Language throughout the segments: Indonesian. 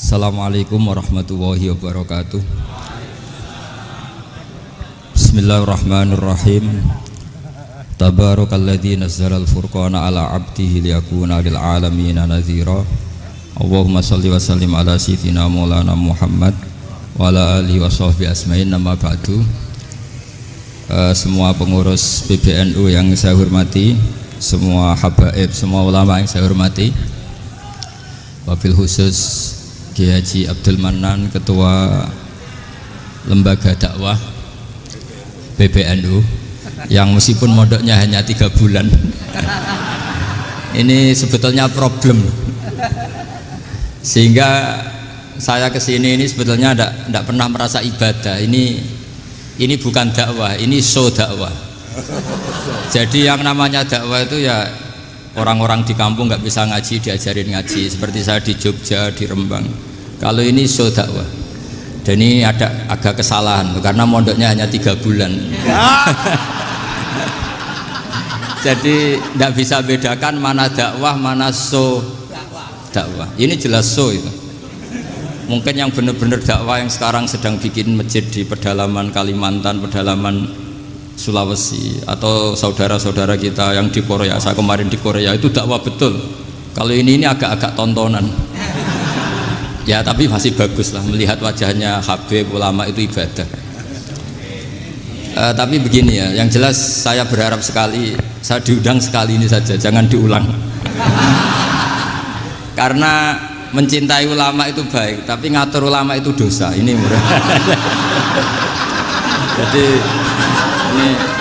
Assalamualaikum warahmatullahi wabarakatuh. Bismillahirrahmanirrahim. Tabarakalladzi nazzalal furqana ala 'abdihi liyakuna lil 'alamin nadhira. Allahumma shalli wa sallim ala sayyidina Maulana Muhammad wa ala alihi wa sahbihi asma'in. Nama ba'du. Semua pengurus PBNU yang saya hormati, semua habaib, semua ulama yang saya hormati, wabil khusus Kiai Haji Abdul Manan, Ketua Lembaga Dakwah PBNU, yang meskipun mondoknya hanya 3 bulan ini sebetulnya problem, sehingga saya kesini ini sebetulnya tidak pernah merasa ibadah. Ini bukan dakwah, ini show dakwah. Jadi yang namanya dakwah itu ya orang-orang di kampung nggak bisa ngaji diajarin ngaji, seperti saya di Jogja, di Rembang. Kalau ini show dakwah, dan ini ada agak kesalahan karena mondoknya hanya 3 bulan. Jadi tidak bisa bedakan mana dakwah, mana show dakwah. Ini jelas show itu. Mungkin yang benar-benar dakwah yang sekarang sedang bikin masjid di pedalaman Kalimantan, pedalaman Sulawesi, atau saudara-saudara kita yang di Korea, saya kemarin di Korea, itu dakwah betul. Kalau ini agak-agak tontonan ya, tapi masih bagus lah, melihat wajahnya habib ulama itu ibadah. Tapi begini ya, yang jelas saya berharap sekali, saya diundang sekali ini saja, jangan diulang. Karena mencintai ulama itu baik, tapi ngatur ulama itu dosa. Ini murah. Jadi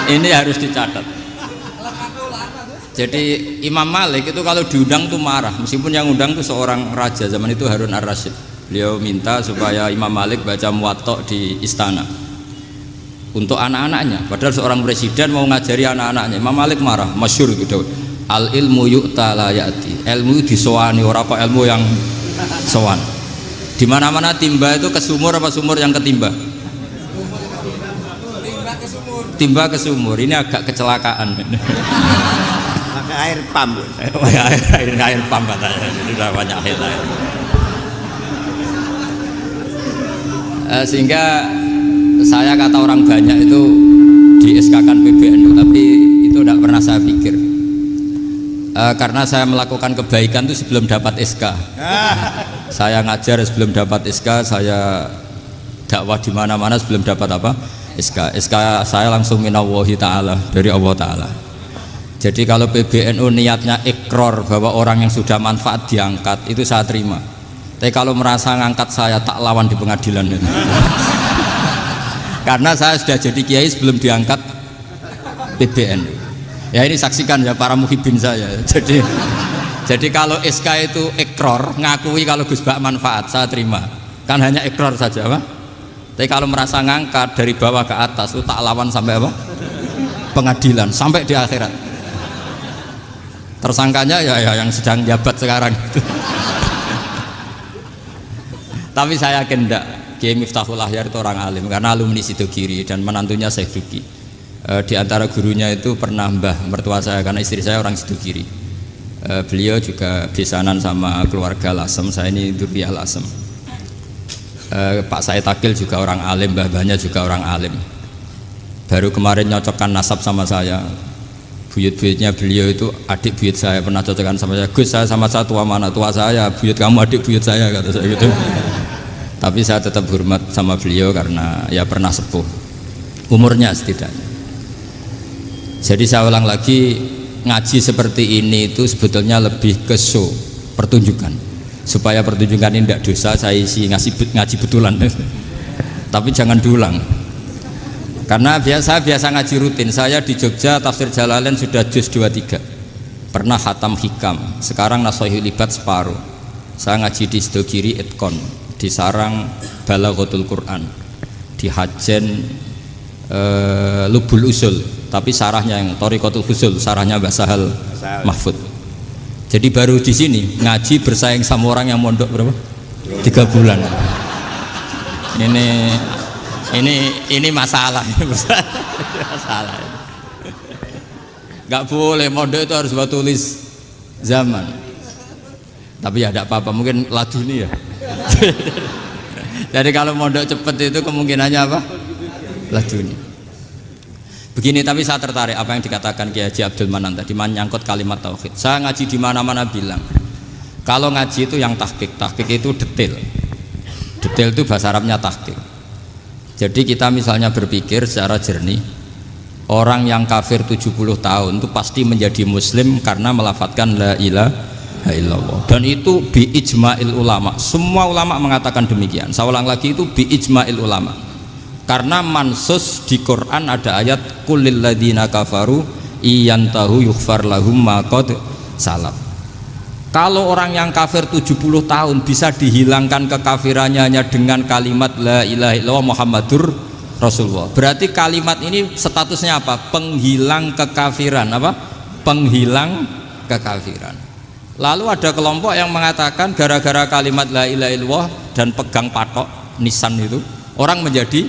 ini harus dicatat. Jadi Imam Malik itu kalau diundang tuh marah, meskipun yang undang tuh seorang raja zaman itu, Harun ar-Rasyid. Beliau minta supaya Imam Malik baca Muwatta di istana untuk anak-anaknya, padahal seorang presiden mau ngajari anak-anaknya. Imam Malik marah, masyhur itu Daud, al ilmu yu'ta la ya'ti, ilmu disowani, ora kok ilmu yang sowan. Di mana-mana timba itu ke sumur apa sumur yang ketimba? Timba ke sumur. Ini agak kecelakaan. Pakai air pam. air pam katanya. Ini udah banyak air. Sehingga saya kata orang banyak itu di SK-kan PBNU, tapi itu tidak pernah saya pikir. Karena saya melakukan kebaikan itu sebelum dapat SK. Saya ngajar sebelum dapat SK, saya dakwah di mana-mana sebelum dapat apa? SK saya langsung minallahi ta'ala, dari Allah Ta'ala. Jadi kalau PBNU niatnya ikrar bahwa orang yang sudah manfaat diangkat, itu saya terima. Tapi kalau merasa ngangkat saya, tak lawan di pengadilan. Karena saya sudah jadi kiai sebelum diangkat PBNU. Ya ini saksikan ya para muhibin saya. Jadi kalau SK itu ikrar, ngakui kalau Gus Bak manfaat, saya terima. Kan hanya ikrar saja, Pak. Tapi kalau merasa ngangkat dari bawah ke atas itu tak lawan sampai apa? Pengadilan, sampai di akhirat. Tersangkanya ya yang sedang jabat sekarang itu. Tapi saya yakin enggak, Kiai Miftahul Ahyar itu orang alim karena alumni Sidogiri dan menantunya Syekh Duki. Di antara gurunya itu pernah mbah mertua saya, karena istri saya orang Sidogiri. Beliau juga besanan sama keluarga Lasem, saya ini Durriyah Lasem. Pak Said Akil juga orang alim, mbah-mbahnya juga orang alim. Baru kemarin nyocokkan nasab sama saya. Buyut-buyutnya beliau itu adik buyut saya, pernah cocokkan sama saya. Gus, saya sama saya tua mana? Tua saya, buyut kamu adik buyut saya, kata saya gitu. Tapi saya tetap hormat sama beliau karena ya pernah sepuh umurnya setidaknya. Jadi saya ulang lagi, ngaji seperti ini itu sebetulnya lebih ke show, pertunjukan. Supaya pertunjukan ini tidak dosa, saya isi ngaji betulan. Tapi jangan diulang. Karena biasa ngaji rutin. Saya di Jogja tafsir Jalalain sudah juz 23. Pernah khatam hikam. Sekarang Nashahul Libat separuh. Saya ngaji di Sidogiri Itkon, di Sarang Balaghatul Quran, di Hajen Lubul Usul, tapi sarahnya yang Thariqatul Husul, sarahnya Mbah Sahal Mahfud. Jadi baru di sini ngaji bersaing sama orang yang mondok berapa? 3 bulan. Ini masalah. Masalah. Nggak boleh mondok itu harus buat tulis zaman. Tapi ya tidak apa-apa, mungkin laduni ya. Jadi kalau mondok cepet itu kemungkinannya apa? Lajunya. Begini, tapi saya tertarik apa yang dikatakan Kiai Haji Abdul Manan tadi menyangkut kalimat tauhid. Saya ngaji di mana-mana bilang, kalau ngaji itu yang tahqiq itu detail. Detail itu bahasa Arabnya tahqiq. Jadi kita misalnya berpikir secara jernih, orang yang kafir 70 tahun itu pasti menjadi muslim karena melafadzkan la ilaha illallah. Dan itu bi ijma'il ulama. Semua ulama mengatakan demikian. Saya ulang lagi, itu bi ijma'il ulama. Karena mansus di Quran ada ayat kulil ladina kafaru iyantahu yughfar lahum ma qad salaf. Kalau orang yang kafir 70 tahun bisa dihilangkan kekafirannya hanya dengan kalimat la ilaha illallah Muhammadur Rasulullah. Berarti kalimat ini statusnya apa? Penghilang kekafiran, apa? Penghilang kekafiran. Lalu ada kelompok yang mengatakan gara-gara kalimat la ilaha illallah dan pegang patok nisan itu orang menjadi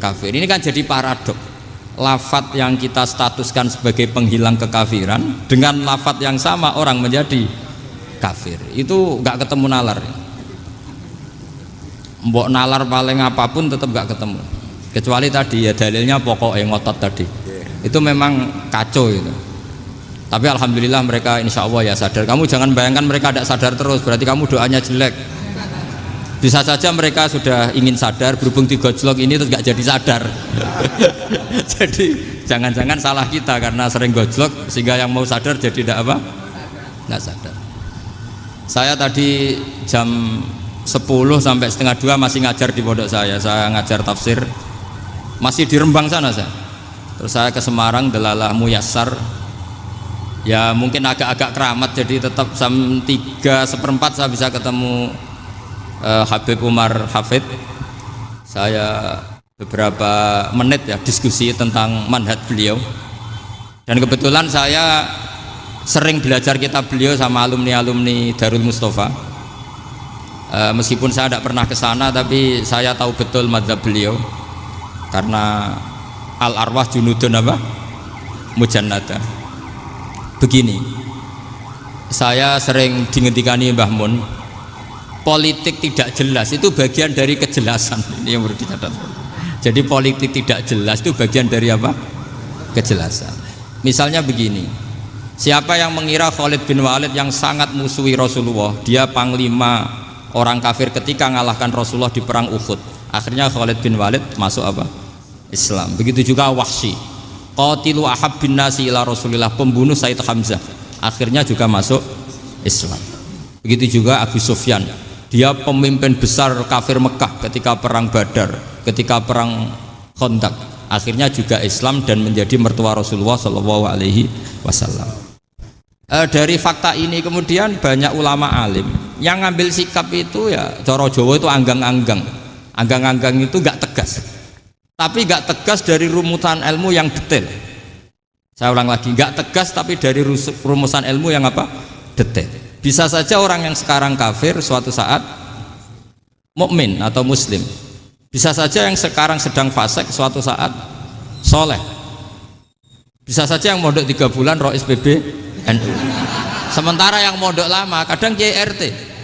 kafir. Ini kan jadi paradok. Lafat yang kita statuskan sebagai penghilang kekafiran dengan lafat yang sama orang menjadi kafir. Itu nggak ketemu nalar. Mbok nalar paling apapun tetap nggak ketemu. Kecuali tadi ya dalilnya pokok yang ngotot tadi. Itu memang kacau itu. Tapi alhamdulillah mereka insya Allah ya sadar. Kamu jangan bayangkan mereka tidak sadar terus, berarti kamu doanya jelek. Bisa saja mereka sudah ingin sadar, berhubung digojlok ini terus nggak jadi sadar. Jadi jangan-jangan salah kita karena sering gojlok sehingga yang mau sadar jadi tidak apa? Nggak sadar. Saya tadi jam 10 sampai setengah 2 masih ngajar di pondok saya ngajar tafsir. Masih di Rembang sana saya. Terus saya ke Semarang Delalah Muyassar. Ya mungkin agak-agak keramat, jadi tetap jam 3:04 saya bisa ketemu Habib Umar Hafid. Saya beberapa menit ya diskusi tentang manhaj beliau. Dan kebetulan saya sering belajar kitab beliau sama alumni-alumni Darul Mustafa. Meskipun saya tidak pernah ke sana, tapi saya tahu betul mazhab beliau. Karena al-arwah junudun apa? Mujannada. Begini, saya sering dingetikani Mbah Mun, politik tidak jelas itu bagian dari kejelasan. Ini yang perlu dicatat. Jadi politik tidak jelas itu bagian dari apa? Kejelasan. Misalnya begini, siapa yang mengira Khalid bin Walid yang sangat musuhi Rasulullah, dia panglima orang kafir ketika ngalahkan Rasulullah di perang Uhud, akhirnya Khalid bin Walid masuk apa? Islam. Begitu juga Wahsy, qatilu ahabbin nasi ila Rasulillah, pembunuh Sayyid Hamzah, akhirnya juga masuk Islam. Begitu juga Abu Sufyan, dia pemimpin besar kafir Mekah ketika perang Badar, ketika perang Khandaq, akhirnya juga Islam dan menjadi mertua Rasulullah Shallallahu Alaihi Wasallam. Dari fakta ini kemudian banyak ulama alim yang ngambil sikap itu ya cara Jawa itu anggang-anggang. Anggang-anggang itu gak tegas, tapi gak tegas dari rumusan ilmu yang detail. Saya ulang lagi, gak tegas tapi dari rumusan ilmu yang apa? Detail. Bisa saja orang yang sekarang kafir suatu saat mukmin atau muslim. Bisa saja yang sekarang sedang fasik suatu saat soleh. Bisa saja yang mondok 3 bulan Rois PB NU. Sementara yang mondok lama kadang Kiai RT.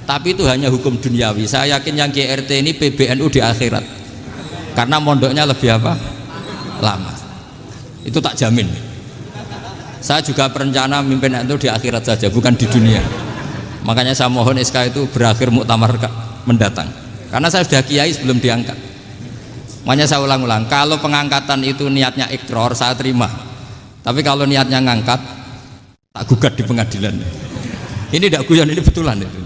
Tapi itu hanya hukum duniawi. Saya yakin yang Kiai RT ini PBNU di akhirat. Karena mondoknya lebih apa? Lama. Itu tak jamin. Saya juga berencana mimpin NU di akhirat saja, bukan di dunia. Makanya saya mohon SK itu berakhir muktamar mendatang. Karena saya sudah kiai sebelum diangkat. Makanya saya ulang-ulang, kalau pengangkatan itu niatnya ikrar, saya terima. Tapi kalau niatnya ngangkat, tak gugat di pengadilan. Ini tidak guyon, ini betulan itu.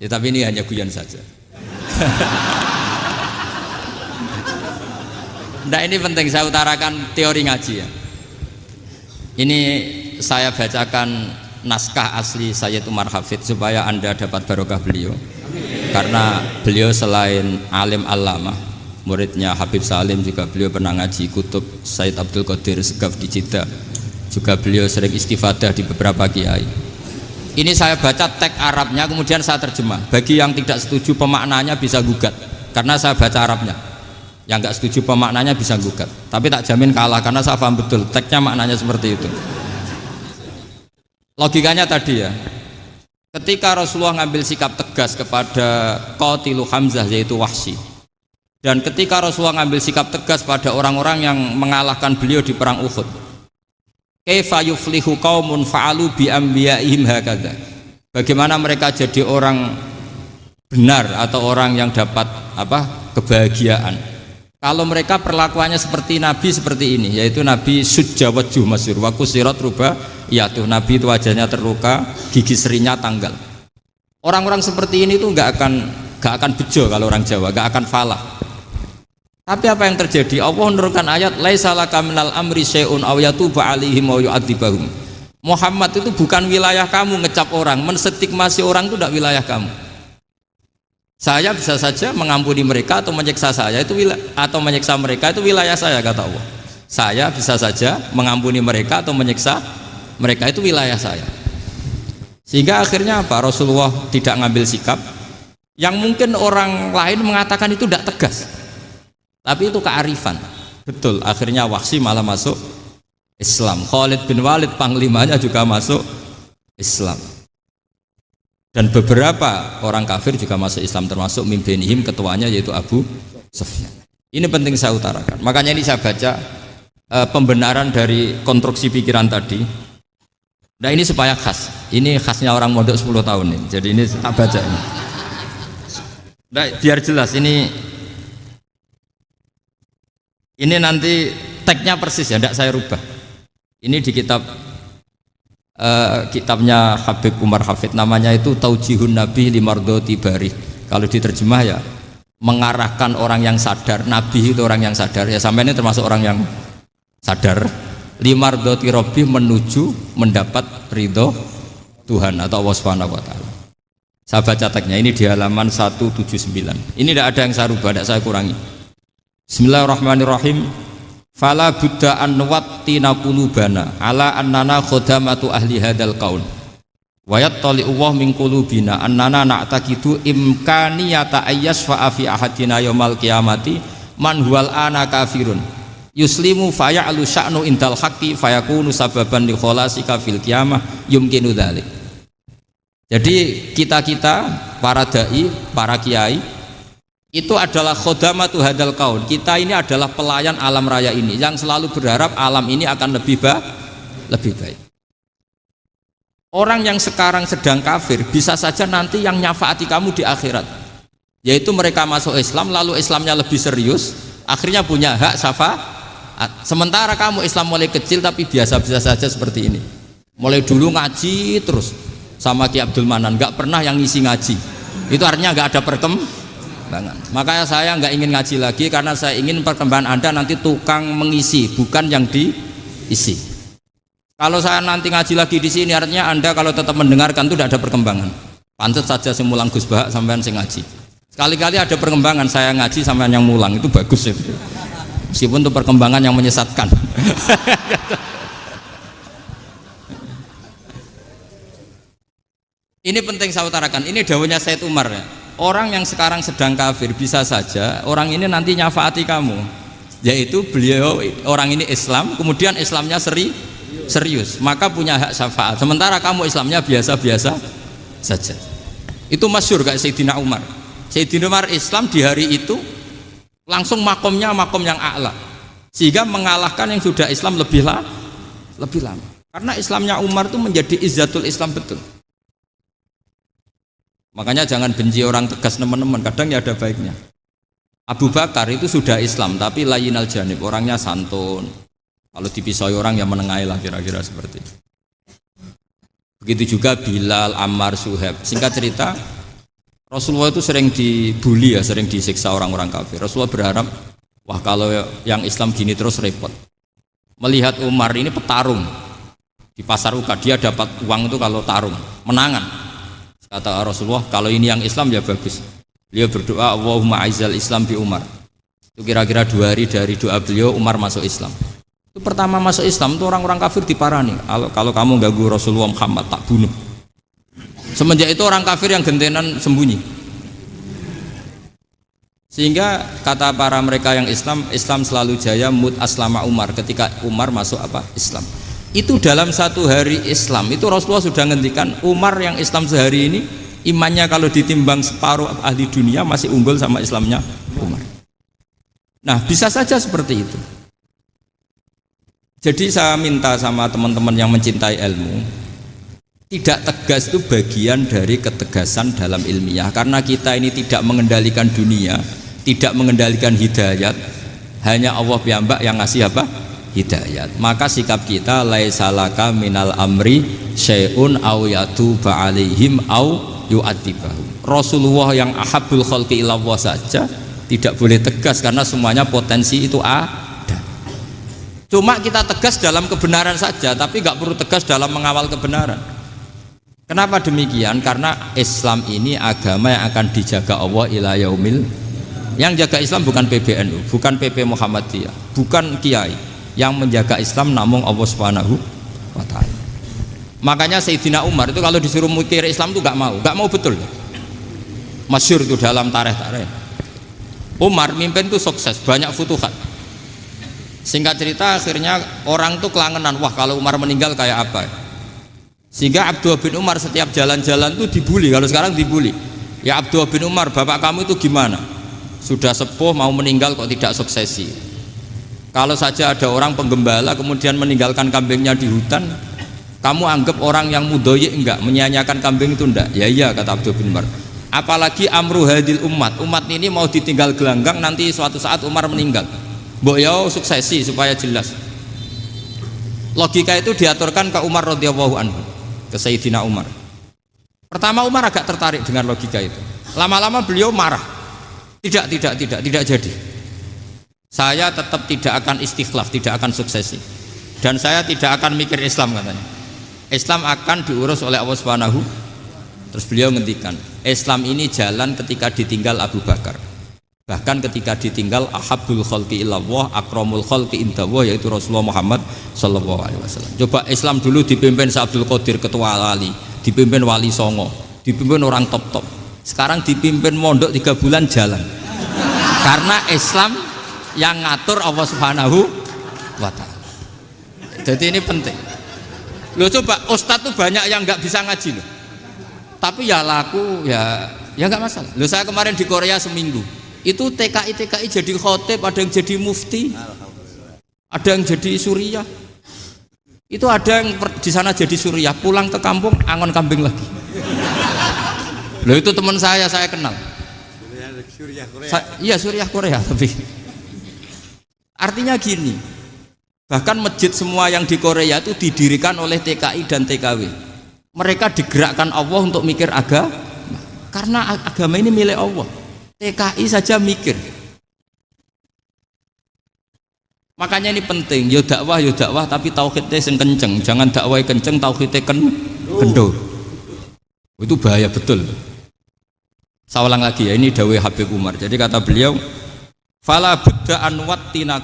Ya, tapi ini hanya guyon saja. Nah, ini penting saya utarakan teori ngaji ya. Ini saya bacakan naskah asli Sayyid Umar Hafid supaya Anda dapat barokah beliau. Karena beliau selain alim allamah, muridnya Habib Salim, juga beliau pernah ngaji kutub Sayyid Abdul Qadir Segaf di Jeddah. Juga beliau sering istifadah di beberapa kiai. Ini saya baca teks Arabnya, kemudian saya terjemah. Bagi yang tidak setuju pemaknanya bisa gugat, karena saya baca Arabnya. Yang nggak setuju pemaknanya bisa gugat, tapi tak jamin kalah karena saya paham betul teksnya maknanya seperti itu. Logikanya tadi ya, ketika Rasulullah ngambil sikap tegas kepada Qatilu Hamzah yaitu Wahsy, dan ketika Rasulullah ngambil sikap tegas pada orang-orang yang mengalahkan beliau di perang Uhud, kaifa yuflihu qaumun fa'alu bi anbiya'ihim hakadza, bagaimana mereka jadi orang benar atau orang yang dapat kebahagiaan kalau mereka perlakuannya seperti Nabi seperti ini, yaitu Nabi sujjawajjuh masyhur wa kusirat ruba, yaitu Nabi itu wajahnya terluka, gigi serinya tanggal. Orang-orang seperti ini tuh nggak akan bejo kalau orang Jawa, nggak akan falah. Tapi apa yang terjadi? Allah menurunkan ayat laisa laka minal amri syai'un aw yatuba 'alaihim aw yu'adzibahum. Muhammad itu bukan wilayah kamu ngecap orang, menstigmasi orang itu tidak wilayah kamu. Saya bisa saja mengampuni mereka atau menyiksa saya itu atau menyiksa mereka itu wilayah saya, kata Allah. Saya bisa saja mengampuni mereka atau menyiksa mereka itu wilayah saya. Sehingga akhirnya apa? Rasulullah tidak ngambil sikap yang mungkin orang lain mengatakan itu tidak tegas. Tapi itu kearifan. Betul, akhirnya Wahsy malah masuk Islam. Khalid bin Walid panglimanya juga masuk Islam. Dan beberapa orang kafir juga masuk Islam, termasuk mimbenihim, ketuanya yaitu Abu Sufyan. Ini penting saya utarakan. Makanya ini saya baca pembenaran dari konstruksi pikiran tadi. Nah ini supaya khas. Ini khasnya orang mondok 10 tahun nih. Jadi ini tak baca ini. Nah, biar jelas ini nanti tagnya persis ya, tidak saya rubah. Ini di kitabnya Habib Umar Hafid, namanya itu Taujihun Nabi Limardoti Bari. Kalau diterjemah ya mengarahkan orang yang sadar. Nabi itu orang yang sadar ya, sampai ini termasuk orang yang sadar. Limardoti Robbi, menuju mendapat ridho Tuhan atau Allah Subhanahu wa Ta'ala. Saya baca tagnya ini di halaman 179. Ini tidak ada yang saya rubah, tidak saya kurangi. Bismillahirrahmanirrahim. Fala buddha an nuwattina qulubana ala annana khodamatu ahli hadal qaul wa yattali'u wa min qulubina annana na'taqidu imkaniyata ayyasfa'a fi ahadina yaumal qiyamati man huwal ana kafirun yuslimu faya'lu sya'nu indal haqqi fayakunu sababan li kholasika fil qiyamah yumkinu dzalik. Jadi kita para dai, para kiai itu adalah khodamatu hadal kaun. Kita ini adalah pelayan alam raya ini yang selalu berharap alam ini akan lebih baik. Orang yang sekarang sedang kafir bisa saja nanti yang nyafaati kamu di akhirat, yaitu mereka masuk Islam lalu Islamnya lebih serius, akhirnya punya hak syafaat. Sementara kamu Islam mulai kecil tapi biasa-biasa saja seperti ini, mulai dulu ngaji terus sama Ki Abdul Manan, nggak pernah yang ngisi ngaji, itu artinya nggak ada perkembangan. Makanya saya nggak ingin ngaji lagi karena saya ingin perkembangan Anda nanti tukang mengisi, bukan yang diisi. Kalau saya nanti ngaji lagi di sini artinya Anda kalau tetap mendengarkan itu tidak ada perkembangan. Pantes saja sing mulang Gus Bahak sampean sing ngaji. Sekali-kali ada perkembangan, saya ngaji sampean yang mulang, itu bagus itu. Meskipun itu perkembangan yang menyesatkan. Ini penting saya utarakan. Ini dawuhnya Said Umar ya. Orang yang sekarang sedang kafir bisa saja orang ini nanti nyafaati kamu, yaitu beliau orang ini Islam, kemudian Islamnya serius, maka punya hak syafaat. Sementara kamu Islamnya biasa-biasa saja. Itu masyhur kayak Sayyidina Umar. Sayyidina Umar Islam di hari itu langsung makomnya makom yang a'la, sehingga mengalahkan yang sudah Islam lebih lama. Karena Islamnya Umar itu menjadi izzatul Islam betul. Makanya jangan benci orang tegas teman-teman, kadang ya ada baiknya. Abu Bakar itu sudah Islam tapi layinal janib, orangnya santun. Kalau dipisoi orang yang menengahi lah, kira-kira seperti itu. Begitu juga Bilal, Ammar, Suhaib. Singkat cerita, Rasulullah itu sering dibully ya, sering disiksa orang-orang kafir. Rasulullah berharap, wah kalau yang Islam gini terus repot. Melihat Umar ini petarung di pasar Uka, dia dapat uang itu kalau tarung, menangan. Kata Rasulullah, kalau ini yang Islam ya bagus. Beliau berdoa, Allahumma aizal Islam bi Umar. Itu kira-kira 2 hari dari doa beliau, Umar masuk Islam. Itu pertama masuk Islam itu orang-orang kafir diparani. Kalau kamu ganggu Rasulullah Muhammad tak bunuh. Semenjak itu orang kafir yang gentenan sembunyi. Sehingga kata para mereka yang Islam selalu jaya mut aslama Umar, ketika Umar masuk Islam. Itu dalam satu hari Islam itu Rasulullah sudah ngendikan Umar yang Islam sehari ini imannya kalau ditimbang separuh ahli dunia masih unggul sama Islamnya Umar. Nah bisa saja seperti itu. Jadi saya minta sama teman-teman yang mencintai ilmu, tidak tegas itu bagian dari ketegasan dalam ilmiah, karena kita ini tidak mengendalikan dunia, tidak mengendalikan hidayat, hanya Allah piyambak yang ngasih apa? Hidayat. Maka sikap kita laisalaka minal amri syai'un aw yatuba alaihim aw yu'adzibahum. Rasulullah yang ahabbul khalqi ilallah saja tidak boleh tegas karena semuanya potensi itu ada. Cuma kita tegas dalam kebenaran saja, tapi nggak perlu tegas dalam mengawal kebenaran. Kenapa demikian? Karena Islam ini agama yang akan dijaga Allah ila yaumil. Yang jaga Islam bukan PBNU, bukan PP Muhammadiyah, bukan kiai. Yang menjaga Islam namun Allah Subhanahu wa ta'ala. Makanya Sayyidina Umar itu kalau disuruh mikir Islam itu nggak mau betul. Masyhur itu dalam tarikh-tarikh. Umar mimpin itu sukses, banyak futuhat. Singkat cerita akhirnya orang tuh kelangenan, wah kalau Umar meninggal kayak apa. Sehingga Abdullah bin Umar setiap jalan-jalan tuh dibully, kalau sekarang dibully. Ya Abdullah bin Umar, bapak kamu itu gimana? Sudah sepuh mau meninggal kok tidak suksesi. Kalau saja ada orang penggembala kemudian meninggalkan kambingnya di hutan, kamu anggap orang yang mudoyik enggak, menyia-nyiakan kambing itu enggak? Ya iya, kata Abdul bin Umar. Apalagi amru hadil umat ini mau ditinggal gelanggang, nanti suatu saat Umar meninggal. Mbok ya suksesi supaya jelas. Logika itu diaturkan ke Umar radhiyallahu anhu, ke Sayyidina Umar. Pertama Umar agak tertarik dengan logika itu. Lama-lama beliau marah. Tidak jadi. Saya tetap tidak akan istikhlaf, tidak akan suksesi, dan saya tidak akan mikir Islam, katanya. Islam akan diurus oleh Allah Subhanahu. Terus beliau ngendikan, Islam ini jalan ketika ditinggal Abu Bakar, bahkan ketika ditinggal ahabbul khalqi ilallah akramul khalqi indallah, yaitu Rasulullah Muhammad sallallahu alaihi wasallam. Coba Islam dulu dipimpin Abdul Qadir ketua wali, dipimpin Wali Songo, dipimpin orang top. Sekarang dipimpin mondok 3 bulan jalan. Karena Islam yang ngatur Allah Subhanahu wa ta'ala. Jadi ini penting. Loh coba ustadz tuh banyak yang nggak bisa ngaji loh, tapi ya laku ya nggak masalah. Loh saya kemarin di Korea seminggu itu TKI jadi khotib, ada yang jadi mufti, ada yang jadi suriah. Itu ada yang di sana jadi suriah, pulang ke kampung angon kambing lagi. Loh itu teman saya kenal. Suriah Korea. Iya suriah Korea tapi. Artinya gini, bahkan masjid semua yang di Korea itu didirikan oleh TKI dan TKW. Mereka digerakkan Allah untuk mikir agama, karena agama ini milik Allah. TKI saja mikir. Makanya ini penting, yo dakwah tapi tauhidnya sing kenceng, jangan dakwah kenceng tauhidnya kendor. Itu bahaya betul. Saya ulang lagi ya, ini dawuh Habib Umar. Jadi kata beliau, fala budda an wattina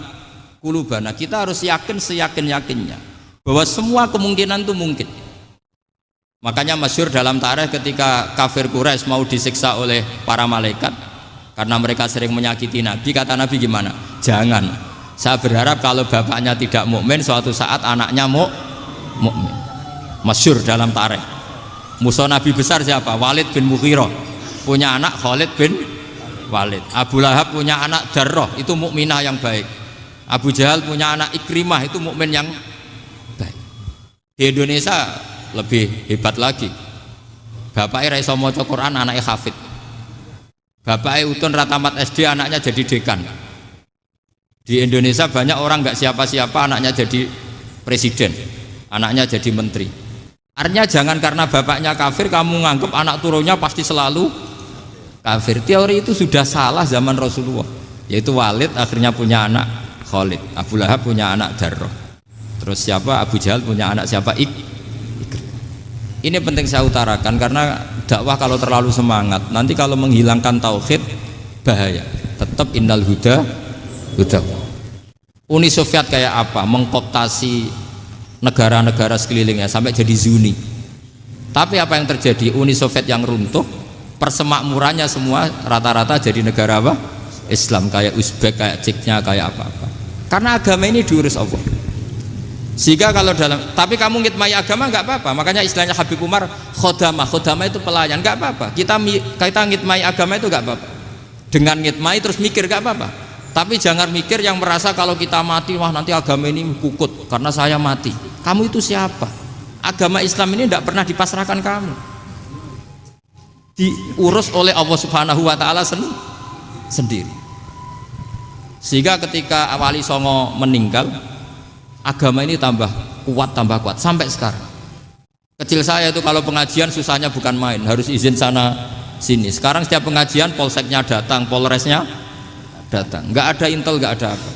kulubana, kita harus yakin seyakin-yakinnya bahwa semua kemungkinan itu mungkin. Makanya masyhur dalam tarikh ketika kafir Quraisy mau disiksa oleh para malaikat karena mereka sering menyakiti Nabi, kata Nabi gimana? Jangan. Saya berharap kalau bapaknya tidak mukmin, suatu saat anaknya mukmin. Masyhur dalam tarikh. Musuh Nabi besar siapa? Walid bin Mughirah. Punya anak Khalid bin Walid. Abu Lahab punya anak Darrah, itu mukminah yang baik. Abu Jahal punya anak Ikrimah, itu mukmin yang baik. Di Indonesia lebih hebat lagi. Bapaknya ra iso maca Quran, anaknya hafid. Bapaknya utun ratamat SD, anaknya jadi dekan. Di Indonesia banyak orang nggak siapa-siapa, anaknya jadi presiden, anaknya jadi menteri. Artinya jangan karena bapaknya kafir kamu nganggep anak turunnya pasti selalu kafir. Teori itu sudah salah zaman Rasulullah. Yaitu Walid akhirnya punya anak Khalid, Abu Lahab punya anak Darrah, terus siapa? Abu Jahal punya anak siapa? Ini penting saya utarakan karena dakwah kalau terlalu semangat nanti kalau menghilangkan tauhid bahaya. Tetap innal huda. Uni Soviet kayak apa? Mengkooptasi negara-negara sekelilingnya sampai jadi Zuni. Tapi apa yang terjadi? Uni Soviet yang runtuh, persemakmurannya semua rata-rata jadi negara apa? Islam, kayak Uzbek, kayak Ceknya, kayak apa-apa. Karena agama ini diurus Allah. Sehingga kalau tapi kamu ngitmai agama nggak apa-apa. Makanya istilahnya Habib Umar khodamah itu pelayan, nggak apa-apa. Kita ngitmai agama itu nggak apa-apa. Dengan ngitmai terus mikir nggak apa-apa. Tapi jangan mikir yang merasa kalau kita mati, wah nanti agama ini kukut karena saya mati. Kamu itu siapa? Agama Islam ini tidak pernah dipasrahkan kamu. Diurus oleh Allah Subhanahu wa taala sendiri. Sehingga ketika Wali Songo meninggal, agama ini tambah kuat sampai sekarang. Kecil saya itu kalau pengajian susahnya bukan main, harus izin sana sini. Sekarang setiap pengajian polseknya datang, polresnya datang, nggak ada intel, nggak ada apa.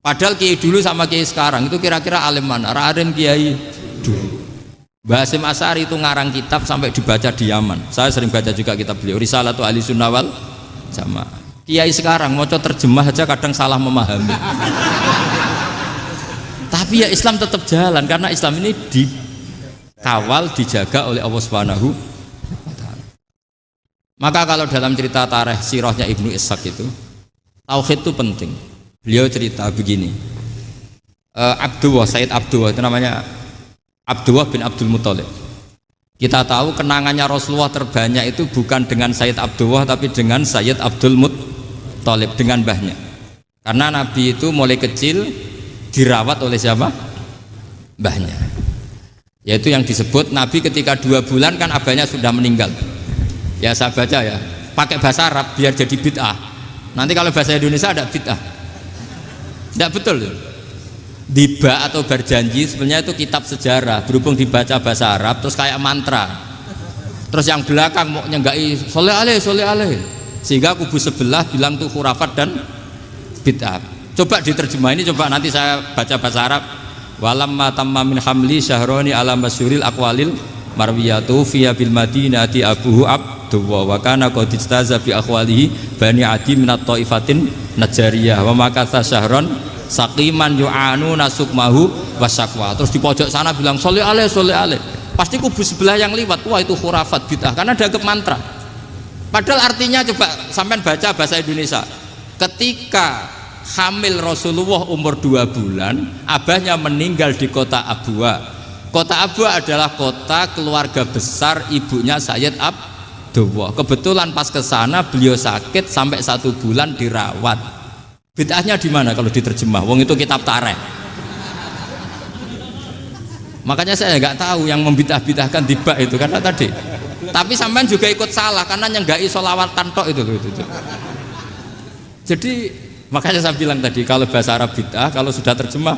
Padahal kiai dulu sama kiai sekarang itu kira-kira alim mana? Alim kiai dulu. Mbah Hasyim Asy'ari itu ngarang kitab sampai dibaca di Yaman. Saya sering baca juga kitab beliau, Risalatu Ahli Sunnah wal Jamaah. Kiai sekarang mau terjemah aja kadang salah memahami. Tapi ya Islam tetap jalan karena Islam ini dikawal, dijaga oleh Allah Subhanahu wa taala. Maka kalau dalam cerita tarikh sirahnya Ibnu Ishaq itu, tauhid itu penting. Beliau cerita begini. Sayyid Abdullah itu namanya Abdullah bin Abdul Muthalib. Kita tahu kenangannya Rasulullah terbanyak itu bukan dengan Sayyid Abdullah tapi dengan Sayyid Abdul Muthalib, dengan mbahnya. Karena Nabi itu mulai kecil dirawat oleh siapa? Mbahnya. Yaitu yang disebut Nabi ketika 2 bulan kan abahnya sudah meninggal. Ya saya baca ya, pakai bahasa Arab biar jadi bid'ah. Nanti kalau bahasa Indonesia ada bid'ah. Tidak betul tuh. Diba atau berjanji sebenarnya itu kitab sejarah, berhubung dibaca bahasa Arab terus kayak mantra. Terus yang belakang mau nyenggai soleh aleh, sehingga kubu sebelah bilang tuh khurafat dan bid'ah. Coba diterjemah ini, coba nanti saya baca bahasa Arab. Walamma tamma min hamli syahroni ala masyuril aqwalil marwiyatu fiya bil madinati abuhu Abdullah wa kana qad istaza bi akhwalihi bani adi minat taifatin najariyah wa makatha syahron saqiman yu'anu nasukmahu wasakwa. Terus di pojok sana bilang soleh aleh, pasti kubu sebelah yang liwat, wah itu khurafat bid'ah karena dianggap mantra. Padahal artinya coba sampean baca bahasa Indonesia. Ketika hamil Rasulullah umur 2 bulan, abahnya meninggal di kota Abwa. Kota Abwa adalah kota keluarga besar ibunya Sayyid Abdullah. Kebetulan pas ke sana beliau sakit sampai 1 bulan dirawat. Bid'ahnya di mana kalau diterjemah? Wong itu kitab tarikh. Makanya saya nggak tahu yang membidah-bidahkan tiba itu karena tadi. Tapi sampean juga ikut salah karena nyenggai sholawat tantok itu. Jadi makanya saya bilang tadi kalau bahasa Arab bid'ah, kalau sudah terjemah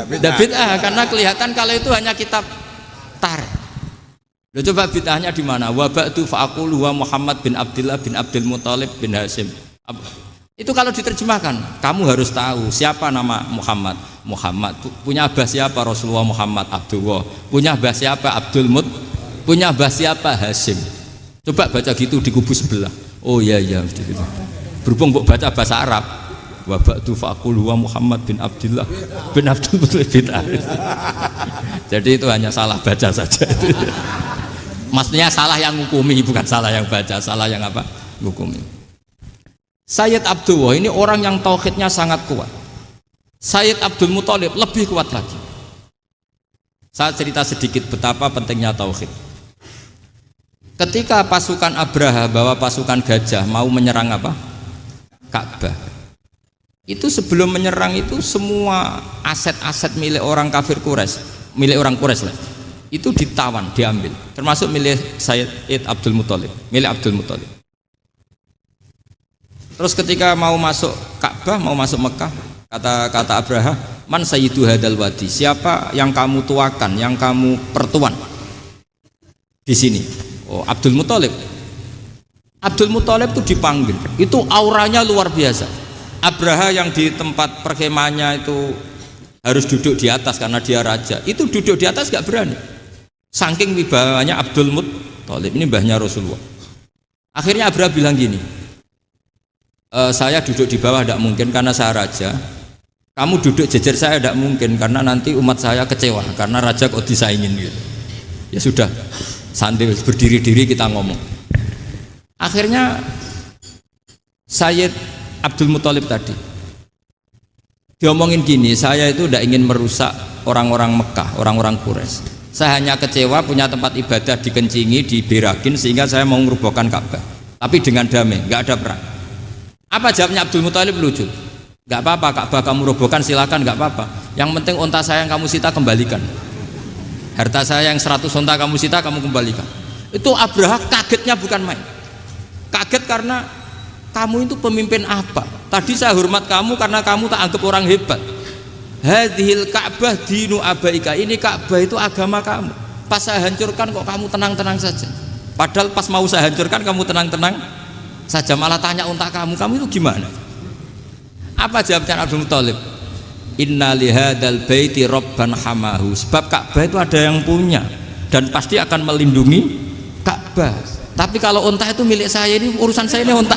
bid'ah karena kelihatan kalau itu hanya kitab tarikh. Loh, coba bid'ahnya di mana? Wa ba'du fa'aqulu wa Muhammad bin Abdullah bin Abdul Muthalib bin Hasyim. Itu kalau diterjemahkan, kamu harus tahu siapa nama Muhammad. Muhammad punya abah siapa? Rasulullah Muhammad Abdullah. Punya abah siapa? Abdul Mut. Punya abah siapa? Hasyim. Coba baca gitu di kubu sebelah. Oh iya gitu. Berhubung baca bahasa Arab. Wa ba'du fa'aqulu wa Muhammad bin Abdullah bin Abdul Muthalib bin Hasyim. Jadi itu hanya salah baca saja. Maksudnya salah yang ngukumi, bukan salah yang baca, salah yang apa? Ngukumi. Sayyid Abdullah ini orang yang tauhidnya sangat kuat. Sayyid Abdul Muthalib lebih kuat lagi. Saya cerita sedikit betapa pentingnya tauhid. Ketika pasukan Abraha bawa pasukan gajah mau menyerang apa? Ka'bah. Itu sebelum menyerang itu semua aset-aset milik orang kafir Quraisy, milik orang Quraisy lah. Itu ditawan, diambil. Termasuk milik Sayyid Abdul Muthalib, milik Abdul Muthalib. Terus ketika mau masuk Ka'bah, mau masuk Mekah, kata Abraha, man sayyidu hadal wadi, siapa yang kamu tuakan, yang kamu pertuan di sini? Oh, Abdul Muthalib. Abdul Muthalib itu dipanggil, itu auranya luar biasa. Abraha yang di tempat perkemahannya itu harus duduk di atas karena dia raja, itu duduk di atas gak berani. Saking wibawanya Abdul Muthalib, ini mbahnya Rasulullah. Akhirnya Abraha bilang gini, saya duduk di bawah tidak mungkin karena saya raja. Kamu duduk jejer saya tidak mungkin karena nanti umat saya kecewa karena raja kok disaingin gitu. Ya sudah, sambil berdiri-diri kita ngomong. Akhirnya Sayyid Abdul Muthalib tadi Diomongin gini, saya itu tidak ingin merusak orang-orang Mekah, orang-orang Quraisy. Saya hanya kecewa punya tempat ibadah dikencingi, diberakin sehingga saya mau merubuhkan Ka'bah. Tapi dengan damai, nggak ada perang. Apa jawabnya Abdul Muthalib? Lucu. Nggak apa-apa, Ka'bah kamu robohkan silakan, nggak apa-apa. Yang penting unta saya yang kamu sita kembalikan. Harta saya yang 100 unta kamu sita kamu kembalikan. Itu Abraha kagetnya bukan main. Kaget karena kamu itu pemimpin apa? Tadi saya hormat kamu karena kamu tak anggap orang hebat. Hadhil Ka'bah dinu abaika, ini Ka'bah itu agama kamu. Pas saya hancurkan kok kamu tenang-tenang saja. Padahal pas mau saya hancurkan kamu tenang-tenang saja, malah tanya unta kamu itu gimana? Apa jawabnya Abdul Muthalib? Inna lihadal baiti robban hamahu, sebab Ka'bah itu ada yang punya dan pasti akan melindungi Ka'bah. Tapi kalau unta itu milik saya, ini urusan saya, ini unta.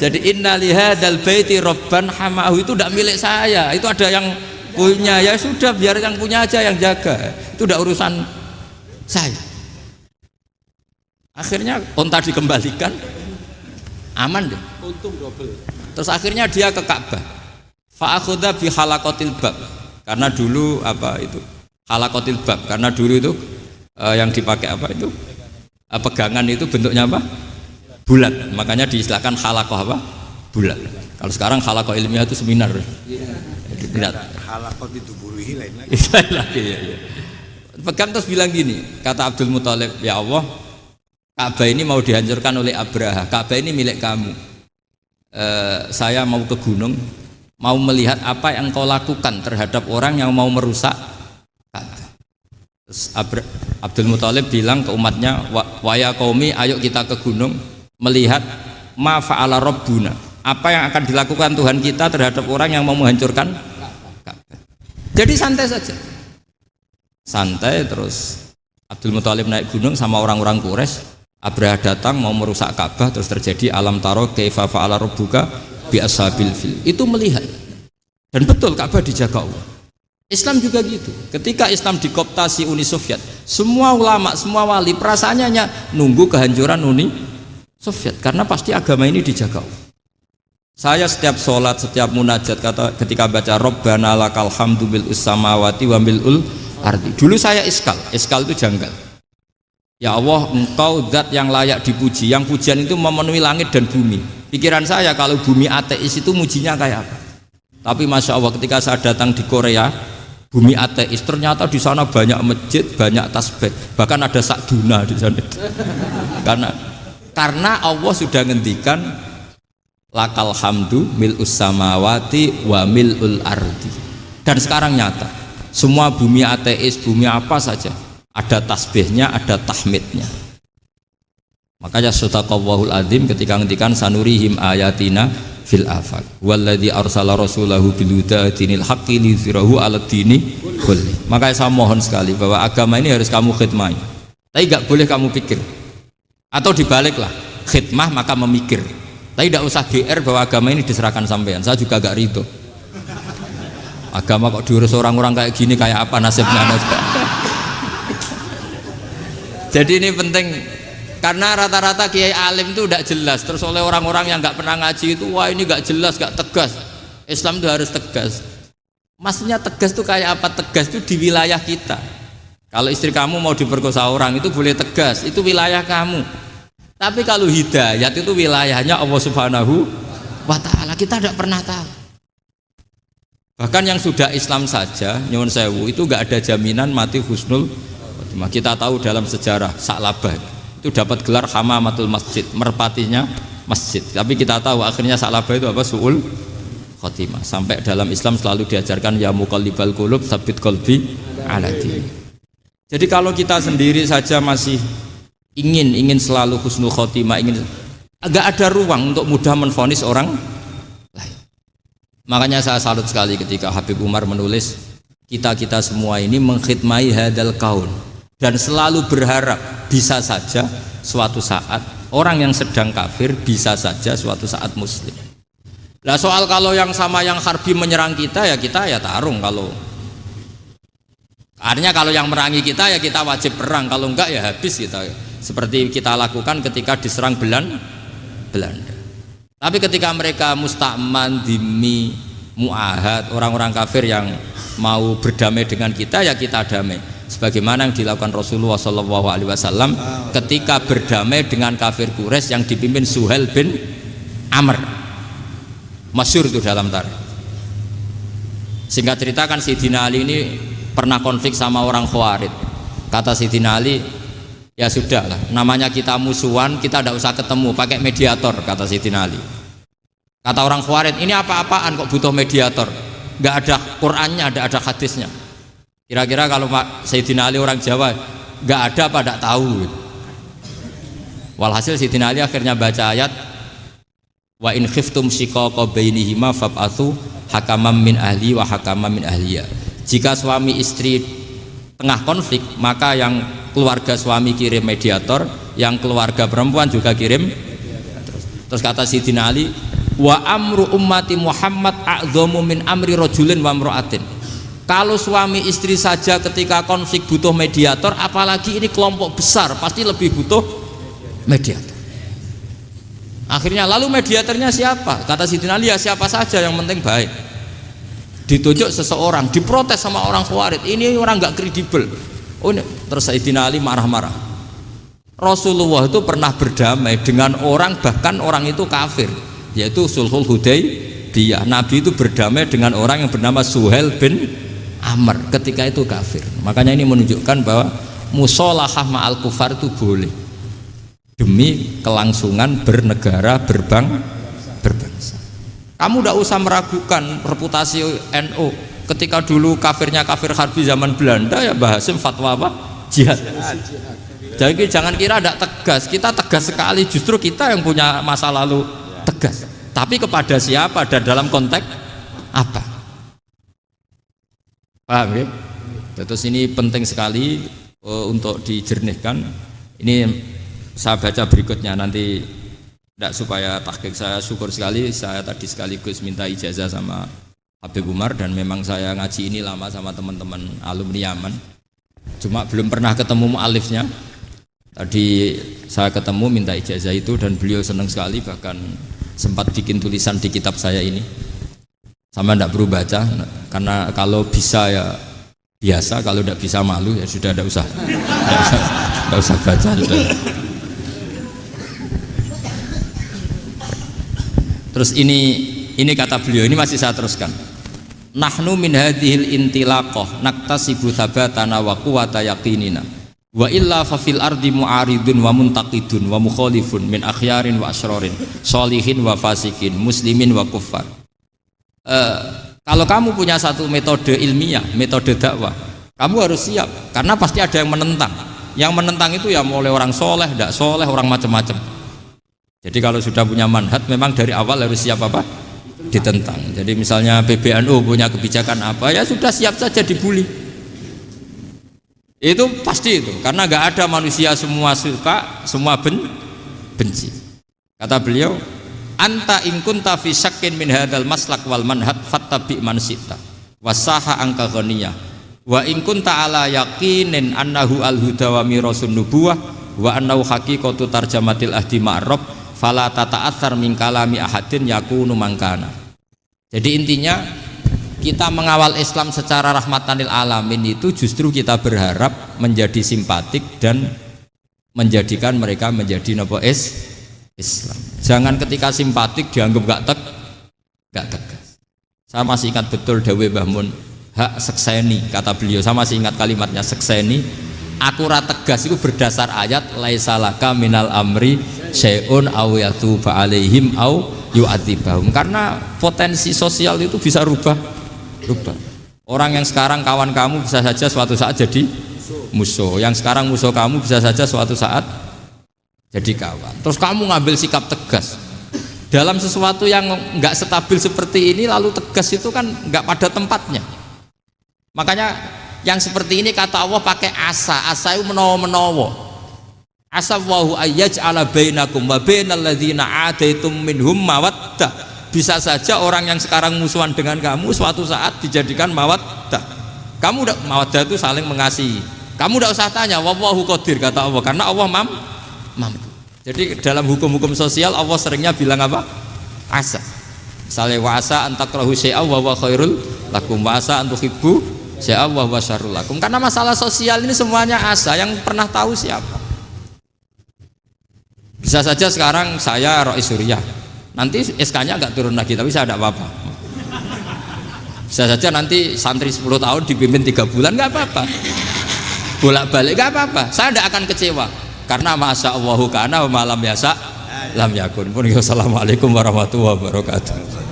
Jadi inna lihadal baiti robban hamahu itu tidak milik saya, itu ada yang punya. Ya sudah, biar yang punya aja yang jaga, itu tidak urusan saya. Akhirnya unta dikembalikan, aman deh, untung double. Terus akhirnya dia ke Ka'bah, fa'akhudha bi halaqatil bab, karena dulu apa itu halaqatil bab, karena dulu itu yang dipakai apa itu pegangan itu bentuknya apa, bulat, makanya diistilahkan halaqah apa, bulat. Kalau sekarang halaqah ilmiah itu seminar. Tidak. Halaqah itu buruhi lain lagi. Ya. Pegang terus bilang gini, kata Abdul Muthalib, ya Allah, Ka'bah ini mau dihancurkan oleh Abraha, Ka'bah ini milik kamu. Saya mau ke gunung, mau melihat apa yang kau lakukan terhadap orang yang mau merusak Ka'bah. Terus Abdul Muthalib bilang ke umatnya, wa ya qaumi, ayo kita ke gunung melihat ma fa'ala rabbuna, apa yang akan dilakukan Tuhan kita terhadap orang yang mau menghancurkan Ka'bah. Jadi santai saja, santai. Terus Abdul Muthalib naik gunung sama orang-orang Quraisy. Abraha datang mau merusak Ka'bah, terus terjadi alam taro kaifa fa'ala rabbuka bi ashabil fil. Itu melihat. Dan betul Ka'bah dijaga Allah. Islam juga gitu. Ketika Islam dikooptasi Uni Soviet, semua ulama, semua wali perasaannya hanya nunggu kehancuran Uni Soviet, karena pasti agama ini dijaga Allah. Saya setiap sholat, setiap munajat, ketika baca Rabbana lakal hamdu bil samawati wa mil'ul ardi. Dulu saya iskal itu janggal. Ya Allah, engkau zat yang layak dipuji, yang pujian itu memenuhi langit dan bumi. Pikiran saya kalau bumi ateis itu mujinya kayak apa? Tapi Masya Allah, ketika saya datang di Korea, bumi ateis, ternyata di sana banyak masjid, banyak tasbih, bahkan ada sakduna di sana. Karena Allah sudah ngendikan lakal hamdu mil'us samawati wa mil'ul ardi. Dan sekarang nyata, semua bumi ateis, bumi apa saja, ada tasbihnya, ada tahmidnya. Makanya sadaqallahul adzim ketika ngendikan sanurihim ayatina fil afaq walladzi arsala rasulahu bil huda dinil haqqi liyuzhirahu 'alad dini kulli. Makanya saya mohon sekali bahwa agama ini harus kamu khidmah. Tapi enggak boleh kamu pikir. Atau dibaliklah, khidmah maka memikir. Tapi tidak usah GR bahwa agama ini diserahkan sampean. Saya juga enggak ridho. Agama kok diurus orang-orang kayak gini, kayak apa nasibnya? Jadi ini penting, karena rata-rata kiai alim itu tidak jelas. Terus oleh orang-orang yang nggak pernah ngaji itu, wah ini nggak jelas, nggak tegas. Islam itu harus tegas. Maksudnya tegas itu kayak apa? Tegas itu di wilayah kita. Kalau istri kamu mau diperkosa orang itu boleh tegas, itu wilayah kamu. Tapi kalau hidayat itu wilayahnya Allah Subhanahu wa Ta'ala, kita tidak pernah tahu. Bahkan yang sudah Islam saja, nyuwun sewu, itu nggak ada jaminan mati husnul. Kita tahu dalam sejarah Sa'labah itu dapat gelar hamamatul masjid, merpatinya masjid. Tapi kita tahu akhirnya Sa'labah itu apa? Su'ul khotimah. Sampai dalam Islam selalu diajarkan ya muqallibal qulub tsabbit qalbi ala dini. Jadi kalau kita sendiri saja masih ingin selalu husnul khotimah, agak ada ruang untuk mudah menvonis orang lain. Makanya saya salut sekali ketika Habib Umar menulis kita semua ini mengkhidmai hadal kaun, dan selalu berharap bisa saja suatu saat orang yang sedang kafir bisa saja suatu saat muslim. Nah soal kalau yang sama yang harbi menyerang kita ya tarung. Kalau artinya kalau yang merangi kita ya kita wajib perang, kalau enggak ya habis kita. Seperti kita lakukan ketika diserang Belanda. Tapi ketika mereka musta'man, dhimmi, mu'ahad, orang-orang kafir yang mau berdamai dengan kita, ya kita damai. Sebagaimana yang dilakukan Rasulullah SAW ketika berdamai dengan kafir Quraisy yang dipimpin Suhail bin Amr. Masyhur itu dalam tarikh. Singkat cerita kan Sayyidina Ali ini pernah konflik sama orang Khawarij. Kata Sayyidina Ali, ya sudahlah, namanya kita musuhan, kita tidak usah ketemu, pakai mediator, kata Sayyidina Ali. Kata orang Khawarij, ini apa-apaan kok butuh mediator? Nggak ada Qur'annya, nggak ada hadisnya. Kira-kira kalau Pak Sayyidina Ali orang Jawa, nggak ada apa tidak tahu. Walhasil Sayyidina Ali akhirnya baca ayat, wa in khiftum shiqaqa bainihima fab'atsu hakaman min ahli wa hakaman min ahliya. Jika suami istri tengah konflik, maka yang keluarga suami kirim mediator, yang keluarga perempuan juga kirim. Terus kata Sayyidina Ali, wa amru ummati Muhammad a'dhamu min amri rajulin wa imra'atin. Kalau suami istri saja ketika konflik butuh mediator, apalagi ini kelompok besar pasti lebih butuh mediator. Akhirnya lalu mediatornya siapa? Kata Sayyidina Ali, ya siapa saja yang penting baik. Ditunjuk seseorang, diprotes sama orang Khawarij, ini orang nggak kredibel. Oh, terus Sayyidina Ali marah-marah. Rasulullah itu pernah berdamai dengan orang, bahkan orang itu kafir, yaitu Sulhul Hudaybiyah. Nabi itu berdamai dengan orang yang bernama Suhail bin Amr, ketika itu kafir. Makanya ini menunjukkan bahwa musolahah ma'al kufar itu boleh demi kelangsungan bernegara, berbangsa. Kamu tidak usah meragukan reputasi NU. Ketika dulu kafirnya kafir harbi zaman Belanda, ya Mbah Hasim fatwa apa? Jihad. Jadi jangan kira tidak tegas, kita tegas sekali, justru kita yang punya masa lalu tegas. Tapi kepada siapa dan dalam konteks apa? Paham ya? Terus ini penting sekali untuk dijernihkan. Ini saya baca berikutnya nanti, tidak supaya tahqiq saya syukur sekali, saya tadi sekaligus minta ijazah sama Habib Umar, dan memang saya ngaji ini lama sama teman-teman alumni Yaman, cuma belum pernah ketemu mu'alifnya. Tadi saya ketemu minta ijazah itu dan beliau senang sekali, bahkan sempat bikin tulisan di kitab saya ini. Sama tidak perlu baca, karena kalau bisa ya biasa, kalau tidak bisa malu ya sudah, tidak usah baca sudah. Terus ini kata beliau, ini masih saya teruskan. Nahnu min hadhil intilaqah naktasibu thabatana wa quwwata yaqinina wa illa fa fil ardi mu'aridun wa muntaqidun wa mukhalifun min akhyarin wa asyrarin sholihin wa fasikin muslimin wa kuffar. Kalau kamu punya satu metode ilmiah, metode dakwah, kamu harus siap, karena pasti ada yang menentang. Yang menentang itu ya mulai orang soleh, tidak soleh, orang macam-macam. Jadi kalau sudah punya manhaj, memang dari awal harus siap apa? Ditentang. Jadi misalnya PBNU punya kebijakan apa, ya sudah siap saja dibully. Itu pasti itu, karena nggak ada manusia semua suka, semua benci. Kata beliau, anta in kunta fi syakkin min hadzal maslak wal manhaj fattabi man syi'ta wasaha angka ghaniyah wa in kunta ala yaqinin annahu al huda wa mirasun nubuwah wa annahu haqiqatu tarjamatil ahdi ma'rab fala tata'atsar min kalami ahadin yakunu mangkana. Jadi intinya kita mengawal Islam secara rahmatan lil alamin itu justru kita berharap menjadi simpatik dan menjadikan mereka menjadi napa Islam. Jangan ketika simpatik dianggap gak tegas. Saya masih ingat betul dawuh Mbah Mun, hak sekseni, kata beliau, saya masih ingat kalimatnya, sekseni akurat tegas itu berdasar ayat laisalaka minal amri syai'un aw yatuba alaihim aw yu'adzibahum, karena potensi sosial itu bisa rubah. Orang yang sekarang kawan kamu bisa saja suatu saat jadi musuh, yang sekarang musuh kamu bisa saja suatu saat jadi kawan. Terus kamu ngambil sikap tegas dalam sesuatu yang nggak stabil seperti ini, lalu tegas itu kan nggak pada tempatnya. Makanya yang seperti ini kata Allah pakai asa itu menawa. Asa wahu ayyaj'ala bainakum wa bainal ladzina ataitum minhum mawaddah. Bisa saja orang yang sekarang musuhan dengan kamu suatu saat dijadikan mawaddah. Kamu udah mawaddah itu saling mengasihi. Kamu udah usah tanya, wallahu qadir, kata Allah, karena Allah mampu. Jadi dalam hukum-hukum sosial Allah seringnya bilang apa? asa. Misalnya wasa antakrahu syai'a wa huwa khairul lakum, wasa antuhibbu syai'a wa huwa syarrul lakum. Karena masalah sosial ini semuanya asa, yang pernah tahu siapa? Bisa saja sekarang saya Rois Surya, nanti SK-nya enggak turun lagi, tapi saya tidak apa-apa. Bisa saja nanti santri 10 tahun dipimpin 3 bulan enggak apa-apa. Bolak-balik enggak apa-apa. Saya tidak akan kecewa. Karena masya Allahu kana wa malam yasa lam yakun. Assalamualaikum warahmatullahi wabarakatuh.